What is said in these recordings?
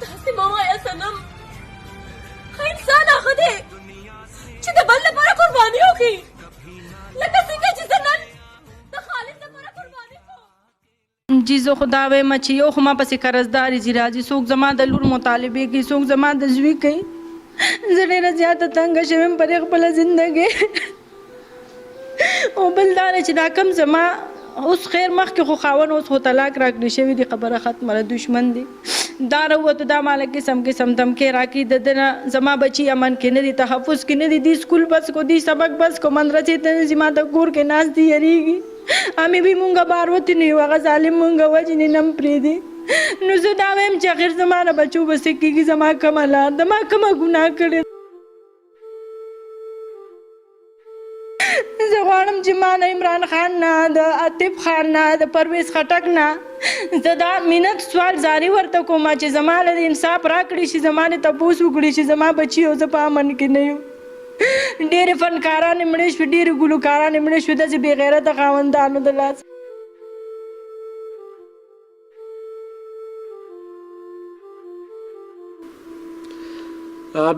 داسې مه وایه صنم، ښه انسان هغه دی چې د بل لپاره قرباني وکړي، لکه څنګه چې زه نن د خالد لپاره قرباني کوم. جی زه خو دا وایم چې یو خو ما پسې قرضداري ځي راځي، څوک زما د لور مطالبې کوي، څوک زما د زوی کوي. زه ډېره زیاته تنګه شوې یم پر خپله زندګۍ. او بل دا دی چې دا کم زما اوس خیر مخکې خو خاوند اوس خو طلاق راکړې شوي دي، خبره ختمه ده، دشمن دی. دا راووتو دا ماله قسم قسم دمکې راکړي، د ده نه زما بچي امن کې نه دي، تحفظ کې نه دي، دی سکول بس کو، دی سبق بس کو، مدرسې ته نه ځي، ما ته کور کې ناست دي، یېرېږي. امې بی مونږه بار وتې نه یو، هغه ظالم مونږه وجنې نه م پرېږدي. نو زه دا وایم چې اخر زما نه بچو به څه کېږي، زما کومه لار ده، ما کومه ګناه کړې. زه غواړم چې ما نه عمران خان نه، د عاطف خان نه، د پرویز خټک نه زه دا منت سوال زاري ورته کوم چې زما له انصاف راکړي شي، زما نه تپوس وکړي چې زما بچي او زه په امن کې نه یم. ډېرې فنکارانې مړې شوې، ډېرې ګلوکارانې مړې شوې، داسې بې غیرته خاوندانو د لاس.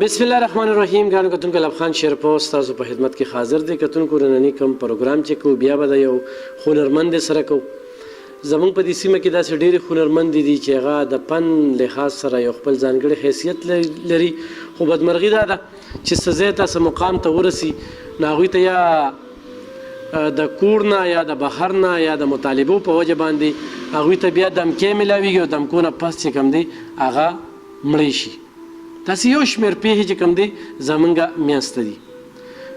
بسم الله الرحمن الرحیم. ګرانو کتونکو لب خان شیرپور ستاسو په خدمت کې حاضر دی. کتونکو نننی کوم پروګرام چې کوو بیا به د یو هنرمند سره کوو. زموږ په دې سیمه کې داسې ډېرې هنرمندې دي چې هغه د فن لحاظ سره یو خپل ځانګړی حیثیت لري، خو بدمرغي دا ده چې څه ځای ته څه مقام ته ورسي نو هغوی ته یا د کور نه یا د بهر نه یا د مطالبو په وجه باندې هغوی ته بیا دمکې میلاویږي او دمکو نه پس چې کوم دی هغه مړی شي. داسې یو شمېر پیښې چې کوم دی زمونږ میانسته دي.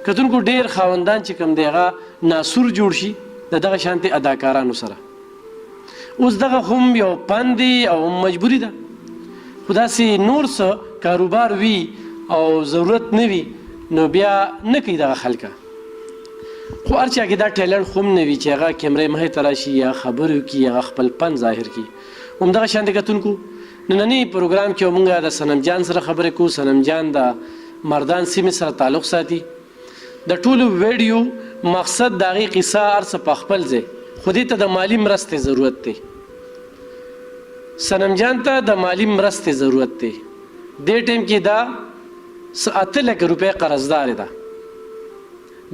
کتونکو ډېر خاوندان چې کوم دی هغه ناسور جوړ شي د دغه شانتې اداکارانو سره. اوس دغه خو هم یو فن دی او مجبوري ده، خو داسې نور څه کاروبار وي او ضرورت نه وي نو بیا نه کوي دغه خلکه. خو هر چا کې دا ټیلنټ خو هم نه وي چې هغه کیمرې مخې ته راشي یا خبرې وکړي، هغه خپل فن ظاهر کړي. همدغه شانتې کتونکو نننی پروګرام کې موږ د صنم جان سره خبرې کوو. صنم جان د مردان سیمې سره تعلق ساتي. د ټولو ویډیو مقصد د هغې قصه هر څه په خپل ځای، خو دې ته د مالي مرستې ضرورت دی. صنم جان ته د مالي مرستې ضرورت دی. دې ټایم کې دا 8 لک روپۍ قرضدار ده.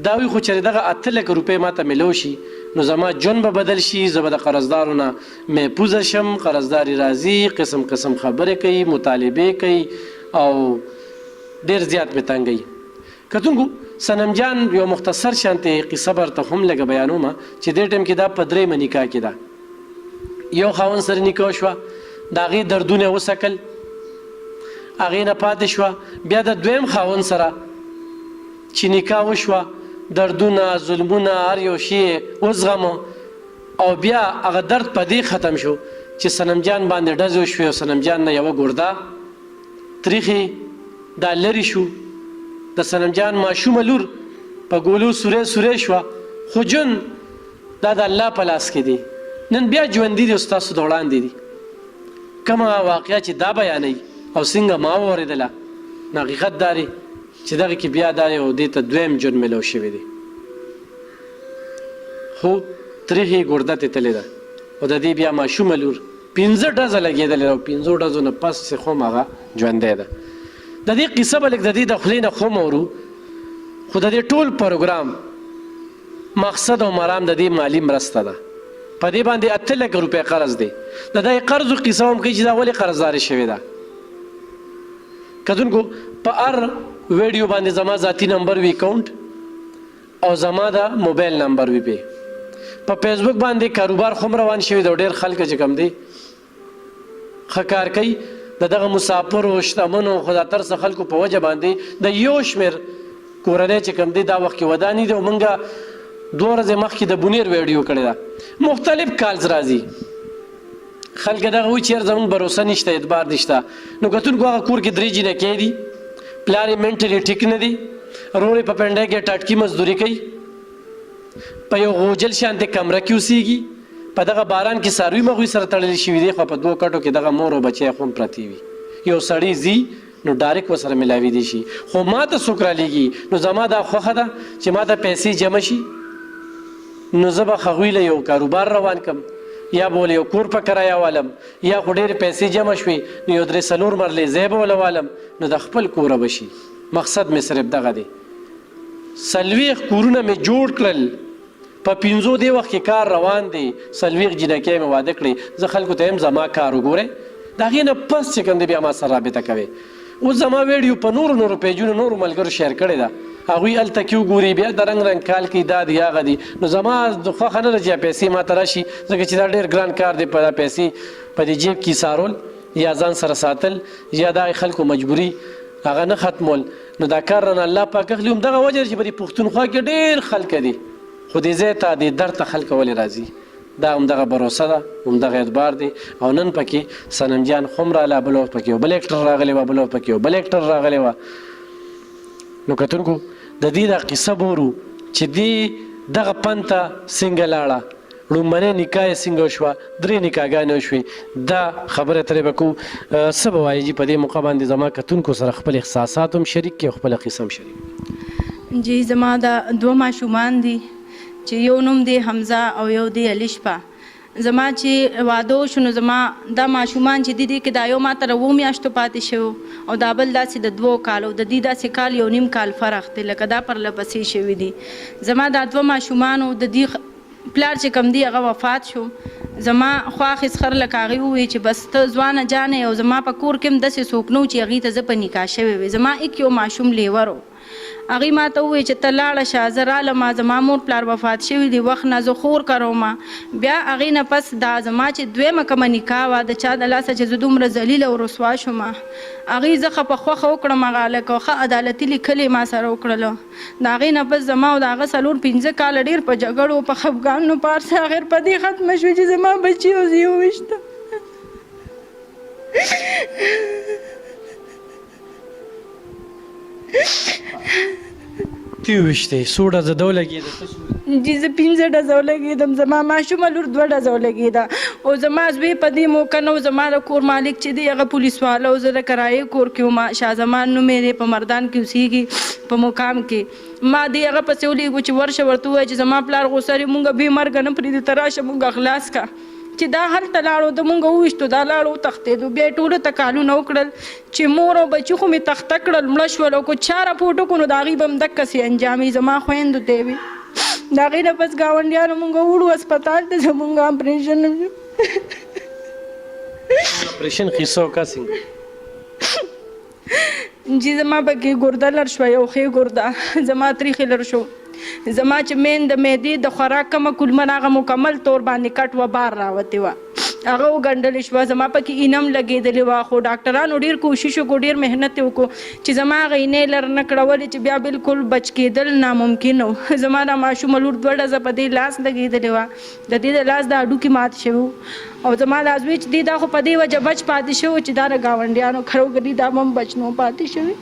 دا وي خو چې دغه 8 لک روپۍ ماته میلو شي نو زما ژوند به بدل شي، زه به د قرضدارو نه محفوظه شم. قرضداري راځي، قسم قسم خبرې کوي، مطالبې کوي او ډېر زیات مې تنګوي. کتونکو صنم جان یو مختصر شانتې قصه به ورته هم لږه بیانومه چې دې ټایم کې دا په 3 نکاح کې ده. یو خاوند سره نکاح شوه، د هغې دردونه وسکل، هغې نه پاتې شوه. بیا د دویم خاوند سره چې نکاح وشوه، دردونه، ظلمونه، هر یو شی وزغمه او بیا هغه درد په دې ختم شو چې صنم جان باندې ډزې وشوې او صنم جان نه یوه ګرده تریخې دا لرې شو. د صنم جان ماشومه لور په ګولو سورې سورې شوه. خو جون دا د الله په لاس کې دی. نن بیا ژوندي دي او ستاسو د وړاندې دي. کومه واقعه چې دا بیانوي او څنګه ما واورېدله نو حقیقت دا دی چې دغه کې بیا دا یو دې ته دویم ژوند میلو شوی دی. خو تریخې ګرده تې تلې ده او د دې بیا ماشومه لور 15 ډزه لګېدلې او 15 ډزو نه پس چې خو هغه ژوندی ده. د دې قصه به لږ د دې د خولې نه خو اورو، خو د دې ټول پروګرام مقصد او مرام د دې مالي مرسته ده. په دې باندې 8 لک روپۍ قرض دی. د دې قرضو قصه هم کوي چې دا ولې قرضداري شوې ده. کتونکو په هر ویډیو باندې زما ذاتی نمبر وي، اکاونټ او زما د موبایل نمبر وي. په فیسبوک باندې کاروبار خو روان شوی دی. ډېر خلک چې کوم دی ښه کار کوي. د دغه مسافرو، شتمنو، خداتر څه خلکو په وجه باندې د یو شمېر کورنۍ چې کوم دی دا وخت کې ودانې دي او موږ 2 ورځې مخکې د بونیر ویډیو کړې ده. مختلف کالز راځي، خلک دغه وایي چې یار زموږ بروسه نشته، اعتبار نشته. نو کتونکو هغه کور کې 3 جینکې دي، پلار یې منټلي ټیک نه دی، رور یې په پنډۍ کې ټاټکي مزدوري کوي، په یو غوجل شانتې کمره کې اوسېږي. په دغه باران کې څاروي مغوی سره تړلي شوي دي، خو په 2 کټو کې دغه مور او بچی خو هم پرتې وي. یو سړی ځي نو ډایرکټ ورسره ملاوي دی شي. خو ما ته څوک رالیږي نو زما دا خوښه ده چې ما ته پیسې جمع شي نو زه به هغوی له یو کاروبار روان کړم یا به ولې یو کور په کرایه والم یا خو ډېرې پیسې جمع شوې نو یو 3-4 مرلې ځای به وله والم نو د خپل کوره به شي. مقصد مې صرف دغه دی. 40 کورونه مې جوړ کړل په 5 دې وخت کې کار روان دی. 40 جنکۍ مې واده کړې. زه خلکو ته یم زما کار وګورئ د هغې نه پس چې کوم دی بیا ما سره رابطه کوئ. اوس زما ویډیو په نورو پیجونو نورو ملګرو شیر کړې ده هغوی هلته کې وګوري بیا د رنګ کال کې دا دی هغه دی. نو زما خوښه نه ده چې پیسې ما ته راشي ځکه چې دا ډېر ګران کار دی په دا پیسې په دې جیب کې سارول یا ځان سره ساتل یا دا خلکو مجبوري هغه نه ختمول. نو دا کار رانه الله پاک اخلي. همدغه وجه چې په دې پښتونخوا کې ډېر خلک دي خو دې ځای ته دې در ته خلک ولې راځي دا همدغه بروسه ده همدغه اعتبار دی. او نن پکې صنم جان خو هم راله بل وخت پکې یو بل اکټر راغلی وه بل وخت پکې یو بل اکټر راغلی وه. نو کتونکو د دې دا قصه بورو چې دې دغه پن ته څنګه لاړه لومړنۍ نکاح یې څنګه وشوه 3 نکاحګانې وشوې دا خبره ترې به کوو. څه به وایي په دې موقع باندې زما کتونکو سره خپل احساسات هم شریک کړي او خپله قصه هم شریک. جی زما دا 2 ماشومان دي چې یو نوم دی حمزه او یو دی الشفا. زما چې واده وشو نو زما دا ماشومان چې دي کې دا یو ما تر 2 میاشتو پاتې شو او دا بل داسې د 2 کالو د دې داسې کال 1.5 کال فرق دی لکه دا پر لپسې شوي دي. زما دا 2 ماشومانو د دې پلار چې کم دی هغه وفات شو. زما خواخې سخر لکه هغې ووایي چې بس ته ځوانه جانې او زما په کور کې هم داسې څوک نه و چې هغې ته زه په نکاح شوې وې. زما یو ماشوم لیور و هغې ما ته ووایي چې ته لاړه شه زه رالم زما مور پلار وفات شوي دي وخت نه زه خور کروم. بیا هغې نه پس دا زما چې 2مه کومه نکاح وه د چا د لاسه چې زه دومره ذلیله او رسوا شوم هغې زه ښه په خوښه وکړم هغه هلک او ښه عدالتي لیکلې ما سره وکړله. د هغې نه پس زما او د هغه 4-5 کاله ډېر په جګړو په خفګانو پار سه اخر په دې ختمه شوې چې زما بچي او زه یې وویشتم. تی وشته څو ډزه ده ولګېده جی زه 5 ډزه ولګېدم. زما ماشومه لور 2 ډزه ولګېده او زما زوی په دې موقع نه و. زما د کور مالک چې دی هغه پولیس والا او زه د کرایې کور کې وم. شاه زمان نوم یې دی په مردان کې اوسېږي په مقام کې. ما دې هغه پسې ولیږو چې ورشه ورته ووایه چې زما پلار غوسرې مونږ بې مرګه نه پرېږدي ته راشه مونږ خلاص کا. چې دا هلته لاړو د مونږ وویشتو دا لاړو وتښتېدو. بیا یې ټولو ته کالونه وکړل چې مور او بچي خو مې تخته کړل مړه شول او که چا راپورټ وکړو نو د هغې به هم دقسې انجام وي. زما خویندو ته یې وي د هغې نه پس ګاونډیانو مونږ وړو هسپتال ته زمونږ اپریشن اپریشن قصه وکړه څنګه جی زما پکې ګرده لر شوه یو ښې ګرده زما تریخې لر شو. زما چې مین د معدې د خوراک کومه کلمه هغه مکمل طور باندې کټ و بار راوتې وه هغه وګنډلې شوه. زما پکې اینم لګېدلې وه خو ډاکټرانو ډېر کوشش وکړو ډېر محنت یې وکړو چې زما هغه اینې لر نه کړولې چې بیا بالکل بچ کېدل ناممکن و. زما د ماشومه لور 2 ډزه په دې لاس لګېدلې وه د دې د لاس د هډوکي مات شوي او زما دا زوی چې دی دا خو په دې وجه بچ پاتې شوی چې دا د ګاونډیانو کروګري دا هم بچ نو پاتې شوی.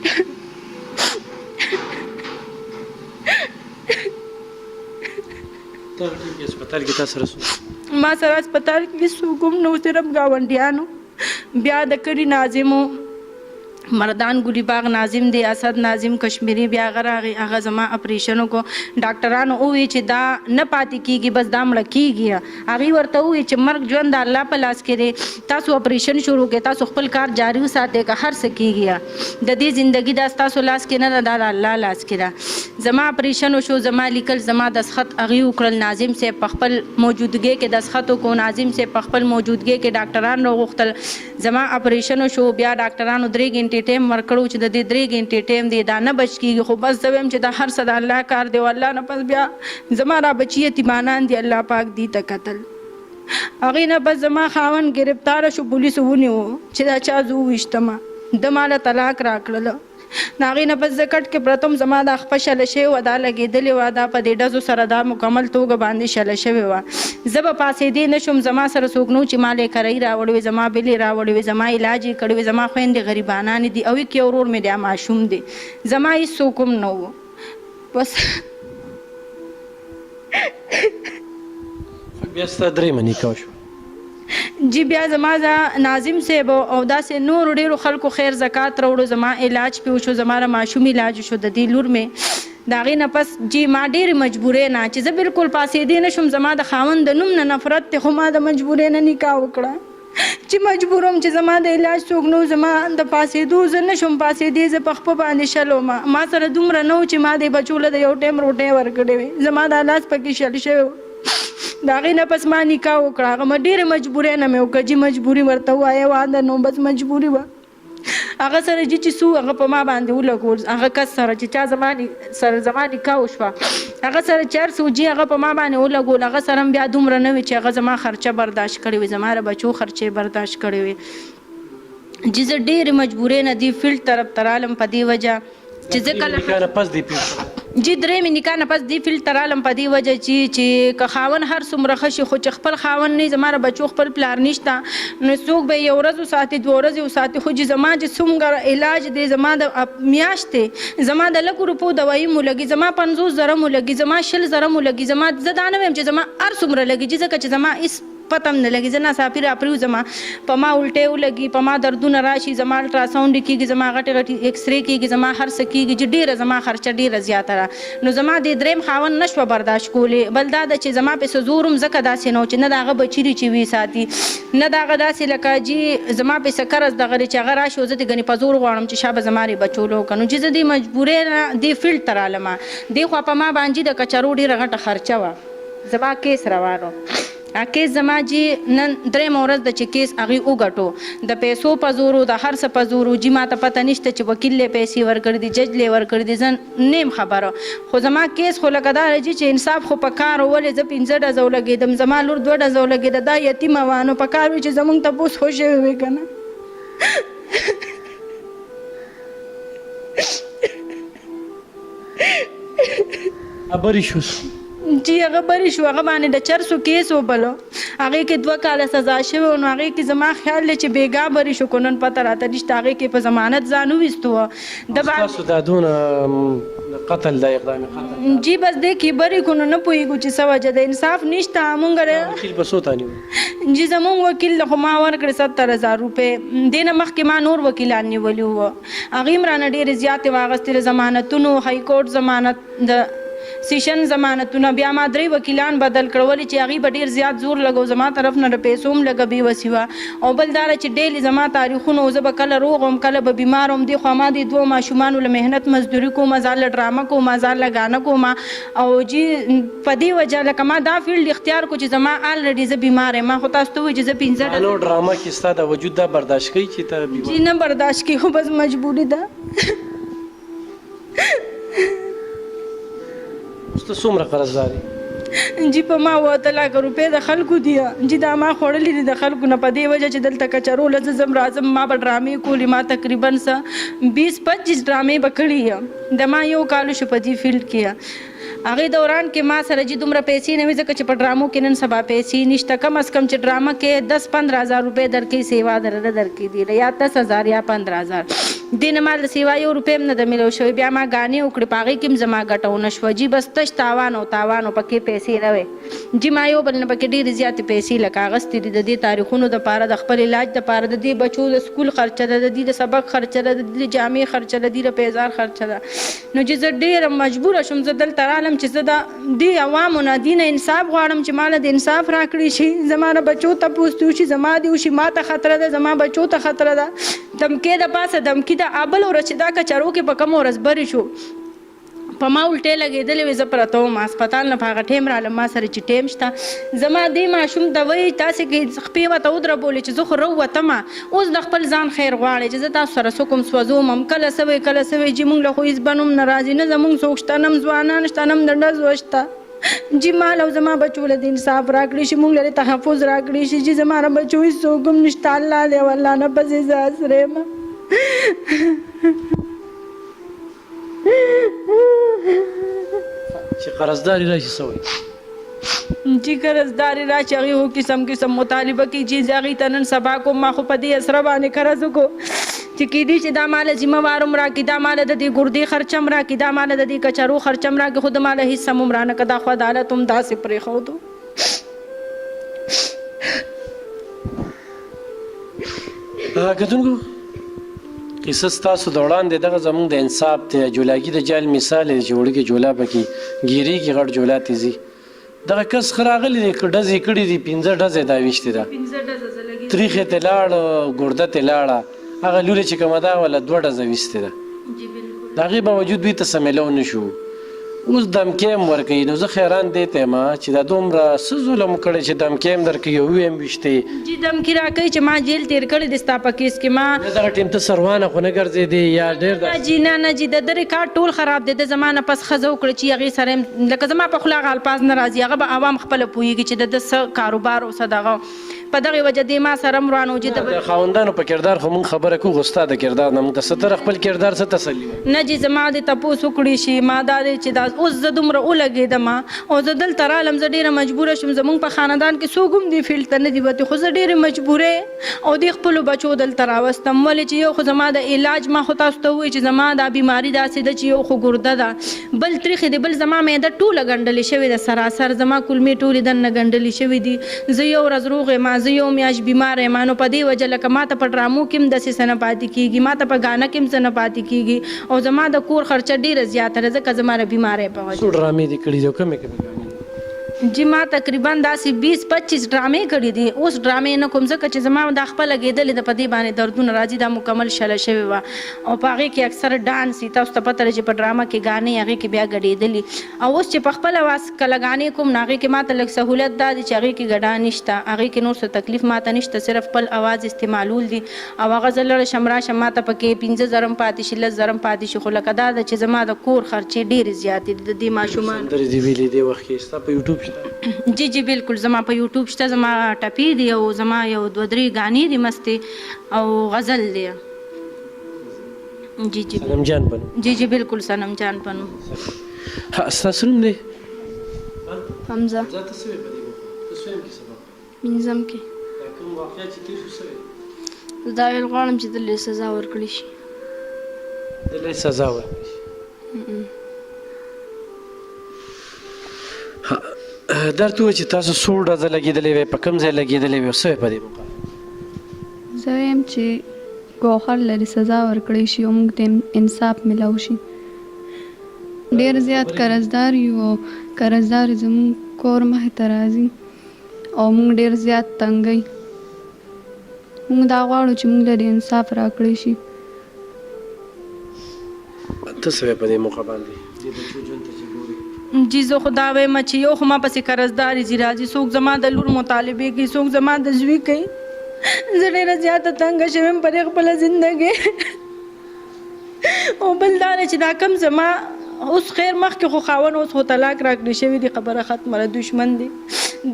هسپتال کې تاسو سره ما سره هسپتال کې څوک هم نه و صرف ګاونډیانو. بیا د کلي ناظمو مردان ګلي باغ ناظم دی اسد ناظم کشمیری بیا هغه راغی هغه زما اپریشن وکړو. ډاکټرانو وویل چې دا نه پاتې کېږي بس دا مړه کېږي. هغې ورته وویل چې مرګ ژوند د الله په لاس کې دی تاسو اپریشن شروع کړئ تاسو خپل کار جاري وساتئ که هر څه کېږي د دې زندګي دا ستاسو لاس کې نه ده دا د الله لاس کې ده. زما اپریشن وشو زما لیکل زما دستخط هغې وکړل. ناظم صاحب په خپل موجودګۍ کې دستخط وکړو. ناظم صاحب په خپل موجودګۍ کې ډاکټران راوغوښتل. زما اپریشن وشو. بیا ډاکټرانو 3 غنټې ټایم ورکړو چې د دې 3 غنټې ټایم دی دا نه بچ کېږي خو بس زه وایم چې دا هر څه د الله کار دی او الله نه پس بیا زما را بچي یتیمانان دي الله پاک دي ته قتل. هغې نه بس زما خاوند ګرفتاره شو پولیسو ونیو چې دا چا زه وویشتمه د ماله طلاق راکړله. د هغې نه بس زه کټ کې پرته وم زما دا خپه شله شوې وه دا لګېدلې وه دا په دې ډزو سره دا مکمل توګه باندې شله شوې وه. زه به پاسېدې نه شم زما سره څوک نه و چې ما له کرۍ راوړې وې زما بلې راوړې وې زما علاج یې کړی وې زما خویندې غریبانانې دي او یې ورور مې دی ماشوم دی زما هېڅ څوک هم نه و. بس بیا ستا 3مه نکاح شوه جی بیا زما ناظم صاحب او داسې نورو ډېرو خلکو خیر زکات راوړو زما علاج پې وشو زما د ماشوم علاج وشو د دې لور مې د هغې نه پس جی ما ډېرې مجبورۍ نه چې زه بالکل پاسېدی نه شم زما د خاوند د نوم نه نفرت دی خو ما د مجبورۍ نه نکاح وکړه چې مجبور وم چې زما د علاج څوک نه زما د پاسېدو زه نه شم پاسېدی زه په خپه باندې شل وم ما سره دومره نه و چې ما د بچو له د یو ټایم روټۍ ورکړې وې زما دا لاس پکې شل شوی و د هغې نه پس ما نکاح وکړه هغه ما ډېرې مجبورۍ نه مې وکړه چې مجبوري ورته ووایه واده نو بس مجبوري وه هغه سره چې څو هغه په ما باندې ولګول هغه کس سره چې چا زما نکاح وشوه هغه سره چې هر څه جي هغه په ما باندې ولګول هغه سره هم بیا دومره نه وي چې هغه زما خرچه برداشت کړې وي زما د بچو خرچې برداشت کړې وي چې زه ډېرې مجبورۍ نه دې فیلډ طرف ته رالم په دې وجه چې زه کله جی درېمې نکاح نه پس دې فیلډ ته رالم په دې وجه چې که خاوند هر څومره ښه شي خو چې خپل خاوند نه زما د بچو خپل پلار نشته نو څوک به یو ورځ وساتي دوه ورځې وساتي خو چې زما چې څومره علاج دی زما د میاشتې زما د لکو روپو دوایي مو لګي زما 50 زره مو لګي زما 60 زره مو لګي زما زه دا نه وایم چې زما هر څومره لګي ځکه چې زما هېڅ پته هم نه لګي زه ناڅاپي راپرېو زما په ما الټۍ ولګي په ما دردونه راشي زما الټراساونډ کېږي زما غټې غټې ایکسرې کېږي زما هر څه کېږي چې ډېره زما خرچه ډېره زیاته ده نو زما د درېیم خاوند نه شوه برداشت کولی بل دا ده چې زما پسې زور هم ځکه داسې نه و چې نه د هغه بچي دي چې وي ساتي نه د هغه داسې لکه جي زما پسې قرض دغه دی چې هغه راشي او زه دې ګنې په زور غواړم چې شابه زما رې بچولو وکړه نو چې زه دې مجبورۍ نه دې فیلډ ته رالمه دې خوا په ما باندې د کچرو ډېره غټه خرچه وه زما کیس روان و کیس زما جی نن درېیمه ورځ ده چې کیس هغې وګټو د پیسو په زورو د هر څه په زورو جي ما ته پته نشته چې وکیل یې پیسې ورکړي دي جج یې ورکړي دي زه نیم خبره خو زما کیس خو لکه دا جي چې انصاف خو په کار ولې زه 15 ډزو لګېدم زما لور 2 ډزو لګېده دا یتیمه وه نو په کار وي چې زموږ تپوس خو شوی وي که نه خبرې شو جی هغه بری شو هغه باندې د چرسو کیس وبلو هغې کې 2 کاله سزا شوی نو هغې کې زما خیال دی چې بېګا بری شو که نن پته راته نشته هغې کې په ضمانت ځان وویستو ستاسو دا دونه قتل دا اقدام قتل جی بس دې کې بری کو نو نه پوهېږو چې څه وجه ده انصاف نشته مونږ وکیل په څو تا نیو جی زمونږ وکیل خو ما ورکړې 70,000 روپۍ دې نه مخکې ما نور وکیلان نیولي وو هغې هم رانه ډېرې زیاتې واخیستې ضمانتونو های کورټ ضمانت د سیشن ضمانتونه بیا ما 3 وکیلان بدل کړولې چې هغې به ډېر زیات زور لګو زما طرف نه د پیسو هم لږه بېوسي وه او بل دا ده چې ډیلي زما تاریخونه زه به کله روغ وم کله به بیمار وم دې خوا ما دې 2 ماشومانو له محنت مزدوري کومه ځان له ډرامه کومه ځان له ګانه کومه او جي په دې وجه لکه ما دا فیلډ اختیار کو چې زما الریډي زه بیمار یم ما خو تاسو ته وایي چې زه 15 نو ډرامه کې ستا د وجود دا برداشت کوي چې ته جي نه برداشت کوي خو بس مجبوري ده اوس ته څومره قرضداري جی په ما 8 لک روپۍ د خلکو دي جی دا ما خوړلي دي د خلکو نه په دې وجه چې دلته کچرو له زم راځم ما به ډرامې کولې ما تقریبا 20-25 ډرامې به کړي یم د ما 1 کال شو په دې فیلډ کې هغې دوران کې ما سره جي دومره پیسې نه وي ځکه چې په ډرامو کې نن سبا پیسې نشته کم از کم چې ډرامه کې 10-15 هزار روپۍ درکوي سیوا درله درکوي دي یا 10,000 یا 15,000 دې نه ما د سیوا 1 روپۍ هم نه ده میلو شوی بیا ما ګانې وکړې په هغې کې هم زما ګټه ونه شوه جي بس تش تاوان او پکې پیسې نه وې جي ما یو بل نه پکې ډېرې زیاتې پیسې لکه اخیستې دي د دې تاریخونو دپاره د خپل علاج دپاره د دې بچو د سکول خرچه ده د دې د سبق خرچه ده د دې د جامې خرچه ده د دې د پیزار خرچه ده نو چې زه ډېره مجبوره شوم زه دلته رالم چې زه د دې عوامو نه دې نه انصاف غواړم چې ما له د انصاف راکړي شي زما نه بچو ته پوستی وشي زما دې وشي ما ته خطره ده زما بچو ته خطره ده دمکې د پاسه دمکي ده بل ورځ چې دا کچرو کې په کومه ورځ بری شو په ما الټۍ لګېدلې وې زه پرته وم هسپتال نه په هغه ټایم رالم ما سره چې ټایم شته زما دې ماشوم ته وایي تاسې کې خپې ورته ودربولې چې زه خو راووتمه اوس د خپل ځان خیر غواړې چې زه تاسو سره څوک هم سوځوم هم کله څه وی کله څه وی چې مونږ له خو هېڅ به نوم نه راځي نه زمونږ څوک شته نه هم ځوانان شته نه هم د ډزو شته جی مال او زما بچو له د انصاف راکړي شي مونږ له تحفظ راکړي شي چې زما را بچو هېڅ څوک هم نشته الله دی او الله نه پسې زه اسره یم چې قرضداري راشي څه وایي جی قرضداري راشي هغې خو قسم قسم مطالبه کوي چې زه هغې ته نن سبا کوم ما خو په دې اسره باندې قرض وکړو چې کېدای شي دا ماله ذمه وار هم راکړي دا ماله د دې ګردې خرچه هم راکړي دا ماله د دې کچرو خرچه هم راکړي خو د ماله هېڅ هم هم رانه که دا خو عدالت هم داسې پرېښودو کتونکو قصه ستاسو د وړاندې دغه زموږ د انصاف د جولاګي د جال مثال دی چې وړوکې جولا پکې ګیریږي غټ جولا تیزي دغه کس ښه راغلی دی که ډزې کړي دي 15 ډزې دا ویشتې ده تریخې ته لاړ ګرده ته لاړه هغه لورې چې کومه ده ولا 2 ډزه ویستې ده د هغې باوجود دوی ته سمیلو نه شو اوس دمکې هم ورکوي نو زه خیران دی ته یم چې دا دومره څه ظلم کړی چې دمکې هم درکوي او ویم ویشتې جی دمکې راکوي چې ما جیل تیر کړی دی ستا په کیس کې ما دغه ټیم ته سروانه خو نه ګرځېدې یا ډېر جی نه جی د ده ریکارډ ټول خراب دی د زما نه پس ښځه وکړه چې هغې سره یم لکه زما په خوله هغه الفاظ نه راځي هغه به عوام خپله پوهېږي چې د ده څه کاروبار او څه دغه په دغې وجه دی ما سره هم روان و چې د خاوندانو په کردار خو موږ خبره کوو خو ستا د کردار نه موږ ته څه تر خپل کردار څه تسلي نه جی زما د تپوس وکړي شي ما دا دی چې دا اوس زه دومره ولګېدم او زه دلته رالم زه ډېره مجبوره شوم زموږ په خاندان کې څوک هم دې فیلډ ته نه دي وتې خو زه ډېرې مجبورې او دې خپلو بچو دلته راوستم ولې چې یو خو زما د علاج ما خو تاسو ته ووایي چې زما دا بیماري داسې ده چې یو خو ګرده ده بل تریخې دی بل زما معده ټوله ګنډلې شوې ده سراسر زما کلمې ټولې دننه ګنډلې شوې دي زه یو ورځ روغ یم زه یو میاشت بیمار یم نو په دې وجه لکه ما ته په ډرامو کې هم داسې څه نه پاتې کېږي ما ته په ګانا کې هم څه نه پاتې کېږي او زما د کور خرچه ډېره زیاته ده ځکه زما بیماری په وجه څو ډرامې دې کړي دي او کومې کومې جی ما تقریبا داسې 20-25 ډرامې کړي دي اوس ډرامې نه کوم ځکه چې زما دا خپله لګېدلې ده په دې باندې دردونه راځي دا مکمل شله شوې وه او په هغې کې اکثر ډانس وي تاسو ته پته ده چې په ډرامه کې ګانې هغې کې بیا ګډېدلي او اوس چې په خپله واس کله ګانې کوم نو هغې کې ما ته لږ سهولت دا دی چې هغې کې ګډا نشته هغې کې نور څه تکلیف ما ته نشته صرف خپل اواز استعمالول دي او هغه زه لړه شم راشم ما ته پکې 15 زره پاتې شي 10 زره پاتې شي خو لکه دا ده چې زما د کور خرچې ډېرې زیاتې دي د دې ماشومان سندرې دې ویلې دې وخت کې ستا په یوټیوب شته جی بالکل زما په یوټیوب شته زما ټپې دي او زما یو 2-3 ګانې دي مستې او غزل دی جی صنم جان بنو جی بالکل صنم جان بنو ستاسو نوم دی حمزه زه ته څه ویم کې سبق منظم کې دا کوم واقعیت چې تیر شو څه دا ویل غواړم چې دلته سزا ورکړي شي دلته سزا ورکړي شي درته وایي چې تاسو څو ډزه لګېدلې وې په کوم ځای لګېدلې وې او څه په دې مقابل زه وایم چې ګوهر لري سزا ورکړی شي او موږ ته انصاف ملاو شي ډېر زیات قرضدار یو او قرضدار زموږ کور مخې ته راځي او موږ ډېر زیات تنګ یو موږ دا غواړو چې موږ له انصاف راکړی شي ته څه په دې موقع باندې دې بچو ژوند ته چې ګورې جی زه خو دا وایم چې یو خو ما پسې قرضداري ځي راځي څوک زما د لور مطالبې کوي څوک زما د زوی کوي زه ډېره زیاته تنګه شوې یم په دې خپله زندګۍ او بل دا دی چې دا کم زما اوس خیر مخکې خو خاوند اوس خو طلاق راکړې شوي دي خبره ختمه ده دشمن دی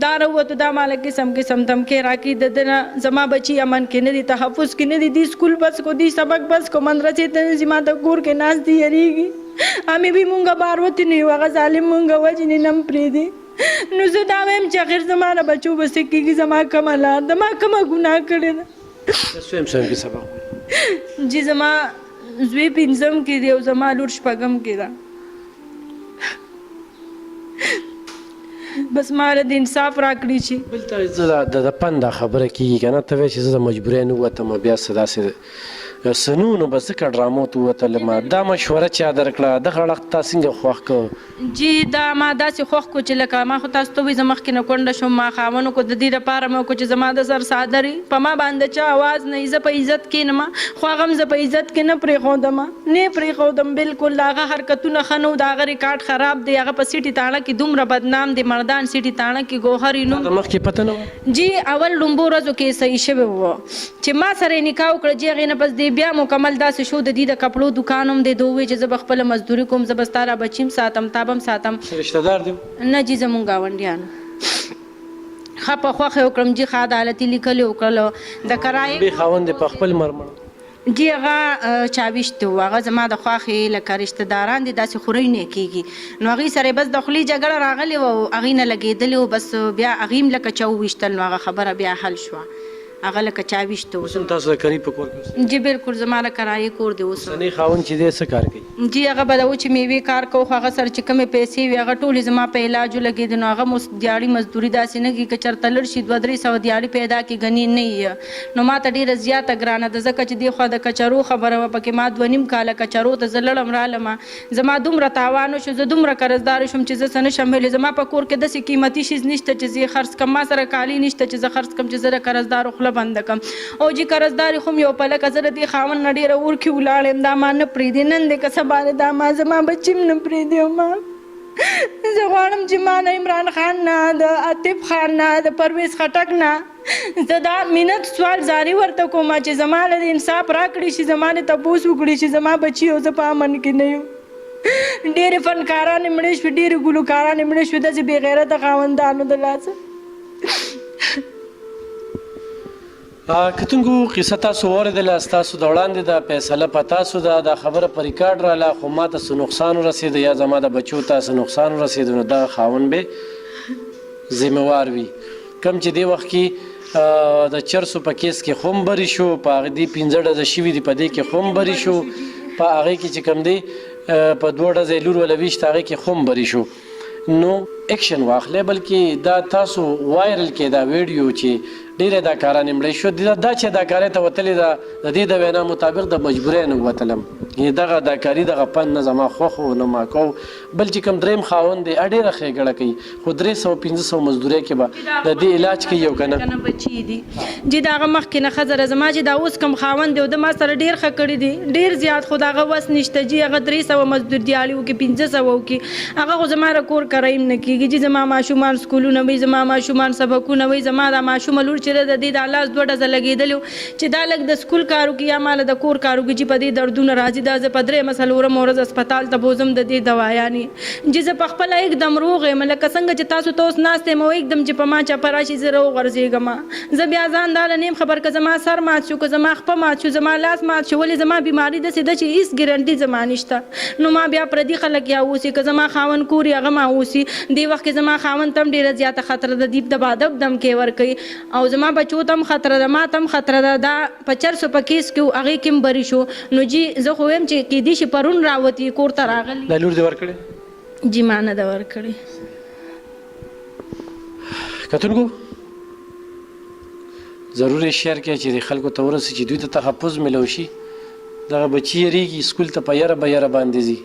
دا راووتو دا ماله قسم قسم دمکې راکړي د ده نه زما بچي امن کې نه دي تحفظ کې نه دي دی سکول بس کو دی سبق بس کو مدرسې ته نه ځي ما ته کور کې ناست دي یریږي همې به مونږه بار وتې نه یو هغه ظالم مونږه وجنې نه م پرېږدي نو زه دا وایم چې اخر زما نه بچو به څه کېږي زما کومه لار ده ما کومه ګناه کړې ده څه کې سبق جی زما زوی 5م کې دی او زما لور 6م کې ده بس ما د انصاف راکړي شي بل ته زه د پنده خبره کېږي که نه ته وایې چې زه د مجبورۍ نه ووتم بیا څه داسې سنو نو بس ځکه ډرامو ته ووتلم دا مشوره چا درکړه دغه اړخ تا څنګه خوښ کړ جی دا ما داسې خوښ کړو چې لکه ما خو تاسو ته وایي زه مخکې نه کونډه شوم ما خاوند وکړو د دې لپاره مې وکړو چې زما د سر سادري په ما باندې چا اواز نه زه په عزت کښېنم خو هغه هم زه په عزت کې نه پرېښودم نه پرېښودم بالکل د هغه حرکتونه ښه نه و د هغه ریکارډ خراب دی هغه په سیټي تاڼه کې دومره بدنام دی مردان سیټي تاڼه کې ګوهر یې نوم مخکې پته نه وه جی اول لومبو ورځو کې صحیح شوی و چې ما سره یې نکاح وکړه جی هغې نه بس دی بیا مکمل داسې شو د دې د کپړو دوکان هم دی ده ووایي چې زه به خپله مزدوري کوم زه به ستا را بچي هم ساتم تا به هم ساتم رشته دار دی نه جی زمونږ ګاونډیانو ښه په خوښه یې وکړم جی ښه عدالتي لیکل یې وکړل د کرایې بې خاوند دی په خپل مرمړ جی هغه چاویشت و هغه زما د خوښې لکه رشته داران دي داسې خورۍ نه کېږي نو هغې سره یې بس د خولې جګړه راغلې وه او هغې نه لګېدلې و بس بیا هغې هم لکه چا وویشتل نو هغه خبره بیا حل شوه هغه لکه چاویشت و اوس هم تاسو د کرۍ په کور کې جی بالکل زما د کرایې کور دی اوس اوسنی خاوند چې دی څه کار کوي جی هغه به د وچې میوې کار کوو خو هغه سره چې کومې پیسې وي هغه ټولې زما په علاجو لګېدې نو هغه مو دیاړي مزدوري داسې نه کړي که چېرته لږ شي 200-300 دیاړي پیدا کړي ګنې نه یې نو ما ته ډېره زیاته ګرانه ده ځکه چې دې خوا د کچرو خبره وه پکې ما 2.5 کاله کچرو ته زه لړم رالمه زما دومره تاوان وشو زه دومره قرضدار شوم چې زه څه نه شم ویلی زما په کور کې داسې قیمتي شیز نشته چې زه یې خرڅ کړم ما سره کالي نشته چې زه خرڅ کړم چې زه د قرضدارو خوله بنده کړم او جي قرضداري خو مې یو پلکه زه د دې خاوند نه ډېره ورکې ولاړ یم دا ما نه پرېږدي نن دی که سبا دی دا ما زما بچي هم نه پرېږدي ما زه غواړم چې ما نه عمران خان نه د عاطف خان نه د پرویز خټک نه زه دا منت سوال زاری ورته کوم چې زما له انصاف راکړي شي زما نه تپوس وکړي چې زما بچي او زه په امن کې نه یم ډېرې فنکارانې مړې شوې ډېرې ګلوکارانې مړې شوې داسې بې غیرته خاوندانو د لاسه کتونکو قصه تاسو واورېدله ستاسو د وړاندې د فیصله په تاسو ده دا خبره په ریکارډ راله خو ما ته څه نقصان ورسېده یا زما د بچو ته څه نقصان ورسېده نو دغه خاوند به ذمهوار وي کم چې دې وخت کې د چرسو په کیس کې خوم بری شو په هغې دې 15 ډزه شوي دي په دې کې خوم بری شو په هغې کې چې کوم دی په 2 ډزه یې لور ولویشت هغې کې خوم بری شو نو اکشن واخلئ بلکې دا تاسو وایرل کې دا ویډیو چې ډېرې اداکارانې مړې شو دا چې اداکارۍ ته وتلې ده د دې د وینا مطابق د مجبورۍ نه وتلم یعنې دغه اداکاري دغه فن نه زما خوښ و نه ما کو بل چې کوم درېیم خاوند دی ډېره ښېګړه کوي خو 300-500 مزدورۍ کې به د دې علاج کوي او که نه بچي دي جي د هغه مخکې نه ښځه زما چې دا اوس کوم خاوند دی او د ما سره ډېر ښه کړي دي ډېر زیات خو د هغه وس نشته جي هغه 300 مزدور دیاړي وکړي 500 وکړي هغه خو زما د کور کرایم نه کېږي جي زما ماشومان سکولونه وي زما ماشومان سبقونه وي زما دا ماشومه لور چې د دې د لاس 2 ډزه لګېدلي چې دا لږ د سکول کار وکړي یا ماله د کور کار وکړي چې په دې دردونه راځي دا زه په 3 مسلورم ورځ هسپتال ته بوزم د دې دوايانې چې زه په خپله एकदम روغ یم لکه څنګه چې تاسو ته اوس ناست یم او एकदम چې په ما چپه راشي زه راوغورځېږم زه بیا ځان دا نه یم خبر که زما سر مات شو که زما خپه مات شو زما لاس مات شو ولې زما بیماري داسې ده چې هېڅ ګارنټي زما نشته نو ما بیا پردي خلک یا اوسي که زما خاوند کور یې هغه ما اوسي دې وخت کې زما خاوند ته هم ډېره زیاته خطره ده دیب دبادب دم کې ورکوي او زما بچو ته هم خطره ده ما ته هم خطره ده دا په چرسو په کیس کې هغې کې هم بری شو نو جي زه خو وایم چې کیدای شي پرون راوتي کور ته راغلي دا لور دې ورکړې جي ما نه ده ورکړې کتونکو ضرور یې شیر کړئ چې د خلکو ته ورسي چې دوی ته تحفظ میلو شي دغه بچي یېرېږي سکول ته په یره به یره باندې ځي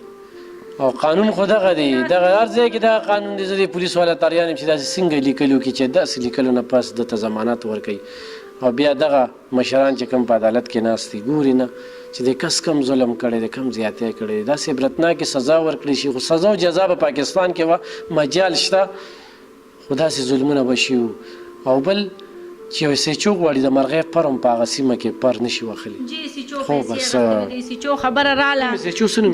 او قانون خو دغه دی دغه هر ځای کې دغه قانون دی زه د پولیس والا تاریان یم چې داسې څنګه لیکلو کې چې داسې لیکلو نه پس دته ضمانت ورکوي او بیا دغه مشران چې کوم په عدالت کې ناست دي ګوري نه چې د کس کم ظلم کړی دی کم زیاتی کړی دی داسې عبرتناکې سزا ورکړی شي خو سزا او جزا په پاکستان کې وه مجال شته خو داسې ظلمونه به شي او بل چې یو سیچو غواړي د مرغۍ پر هم په هغه سیمه کې پر نشي وهلی جی سیچو خبره راله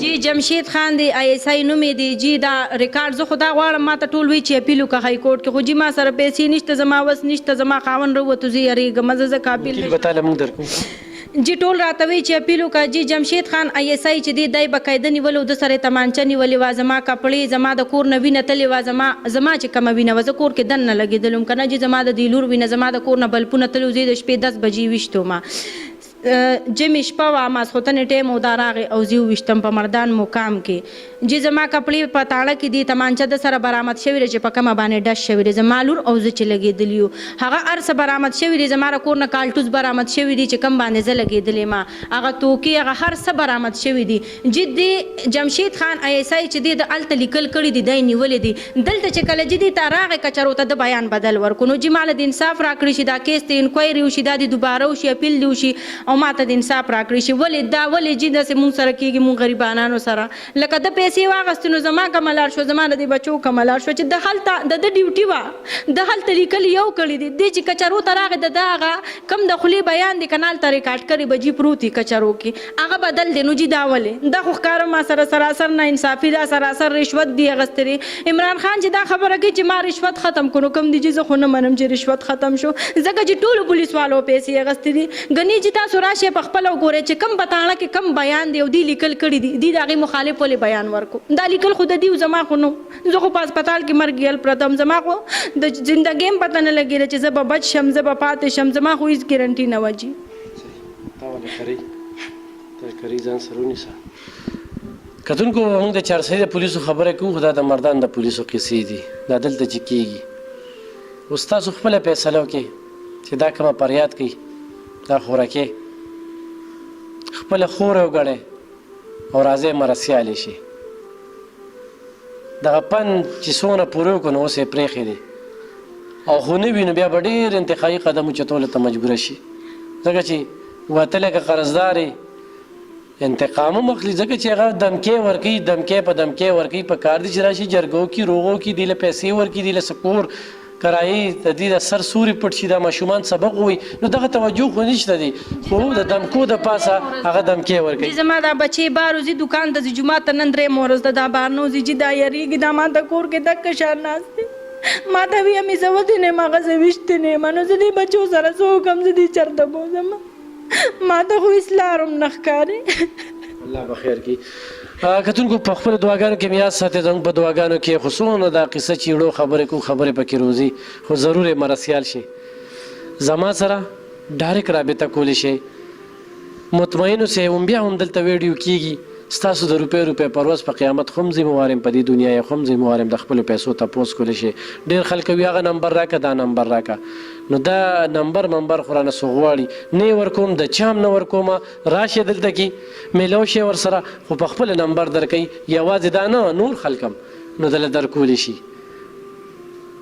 جی جمشید خان دی ISI نوم یې دی جی دا ریکارډ زه خو دا غواړم ما ته ټول وی چې اپیل وکړه های کورټ کې خو جی ما سره پیسې نشته زما وس نشته زما خاوند راووتو زه یېرېږم زه قابل به تاله موږ درکوو جی ټول راته وی چې اپیل وکړه جی جمشید خان ISI چې دی دای باقاعده نیولو د سره تمانچه نیولې وه زما کپړې زما د کور نه وینه تلې وه زما چې کومه وینه وه زه کور کې دننه لګېدلم که نه جی زما د دې لور وینه زما د کور نه بلپونه تلو زه د شپې 10 بجې ویشتومه جمې شپه وه ماسخوتنې ټیم او دا راغې او زه وویشتم په مردان مقام کې جی زما کپړې په تاړه کې دي تمانچه د سره برآمد شوې ده چې په کومه باندې ډش شوې ده زما لور او زه چې لګېدلي یو هغه هر څه برآمد شوي دي زما د کور نه کالټوس برآمد شوي دي چې کوم باندې زه لګېدلې ما هغه توکې هغه هر څه برآمد شوي دي جی دی جمشید خان ISI چې دی د هلته لیکل کړي دي دی نیولې دي دلته چې کله جی دی ته راغې کچرو ته د بیان بدل ورکړو نو جی ماله د انصاف راکړي شي دا کیس ته انکوایري وشي دا د دوباره وشي اپیل دی وشي او ما ته د انصاف راکړي شي ولې دا ولې جی داسې مونږ سره کېږي مونږ غریبانانو سره لکه د پیسې واغستې نو زما کومه لار شو زما د دې بچو کومه لار شو چې د هلته د ده ډیوټي وه د هلته لیکل یو کړي دي دی چې کچرو ته راغې د ده هغه کم د خولې بیان دی که نه هلته ریکارډ کړی به جي پروت وي کچرو کې هغه بدل دی نو جي دا ولې دا خو ښکاره ما سره سراسر نه انصافي دا سراسر رشوت دی اخیستی دی عمران خان چې دا خبره کوي چې ما رشوت ختم کړو کوم دی چې زه خو نه منم چې رشوت ختم شو ځکه چې ټولو پولیس والو پیسې اخیستې دي ګنې چې تاسو راشئ په خپله وګورئ چې کم بتاڼه کې کم بیان دی او دی لیکل کړي دي دی د هغې مخالف ولې بیان ورکو دا لیکل خو د دي زما خو نو زه خو په هسپتال کې مرګ یل پرتم زما خو د زندګۍ هم پته نه لګېده چې زه به بچ شم زه به پاتې شم زما خو هېڅ ګارنټي نه وه جي تا ولې کرۍ ته کرۍ ځان سره ونیسه کتونکو موږ د چارسدي د پولیسو خبره کوو خو دا د مردان د پولیسو قصې دي دا دلته چې کېږي اوس تاسو خپله فیصله وکړئ چې دا کومه فریاد کوي دا خوراکې خپله خور وګڼئ او راځئ مرسیالې شي دغه پن چې څونه پوره وکړو نو اوس یې پرېښې دي او خو نه وي نو بیا به ډېر انتخابي قدم اوچتولو ته مجبوره شي ځکه چې وتلی که قرضدار انتقام هم اخلي ځکه چې هغه دمکې ورکوي دمکې په دمکې ورکوي په کار دی چې راشي جرګو کې روغو کې دې له پیسې ورکړي دې له سکور کرایي د دې د سر سوري پټ شي دا ماشومان سبق ووایي نو دغه توجه خو نشته دی خو د دمکو د پاسه هغه دمکې ورکوي زما دا بچې بار وځي دوکان ته ځي جومات ته نن درې مورز ده دا بار نه وځي چې دا یریږي دا ما ته کور کې دکه شان ناست دی ما ته وي امې زه ودې نه یم هغه زه ویشتې نه یم نو زه دې بچو سره څه وکړم زه دې چېرته بوځم ما ته خو هېڅ لار هم نه ښکاري الله به خیر کړي کتونکو په خپلو دعاګانو کې مې یاد ساتئ زموږ په دعاګانو کې خو څونه دا قصه چې وړو خبرې کوو خبرې پکې روزي خو ضرور یې مرسیال شي زما سره ډایرکټ رابطه کولی شئ مطمئن اوسئ هم بیا هم دلته ویډیو کېږي ستاسو د روپۍ پر ورځ په قیامت خو هم ذموار یم په دې دنیا یې خو هم ځموار یم د خپلو پیسو تپوس کولی شئ ډېر خلک وي هغه نمبر راکړه دا نمبر راکړه نو دا نمبر خو رانه څه غواړي نه یې ورکوم د چا هم نه ورکومه راشئ دلته کې میلاو شئ ورسره خو په خپله نمبر درکوي یوازې دا نه نور خلک هم نو دله درکولی شي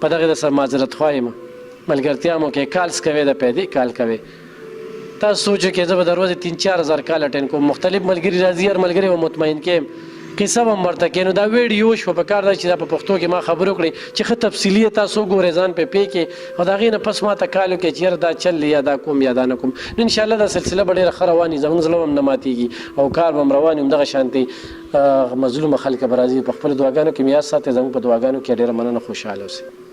په دغې د سره معذرت خوا یم ملګرتیا مو کې کالس کوئ د پیدې کال کوئ تاسو سوچو کې زه به د ورځې 3-4 هزار کال اټین کوم مختلف ملګري راځي هر ملګري به مطمئن کیم قصه به هم ورته کوي نو دا ویډیو شوه په کار دا چې دا په پښتو کې ما خبرې وکړئ چې ښه تفصیلي یې تاسو وګورئ ځان پې پوه کړئ او د هغې نه پس ما ته کال وکړئ چې یاره دا چل یا دا کوم یا دا نه کوم نو انشاءالله دا سلسله به ډېره ښه روان وي زموږ زړه هم نه ماتېږي او کار به هم روان وي همدغه شانتې مظلومه خلک به راځي په خپلو دعاګانو کې مې یاد ساتئ زموږ په دعاګانو کې ډېره مننه خوشحاله اوسئ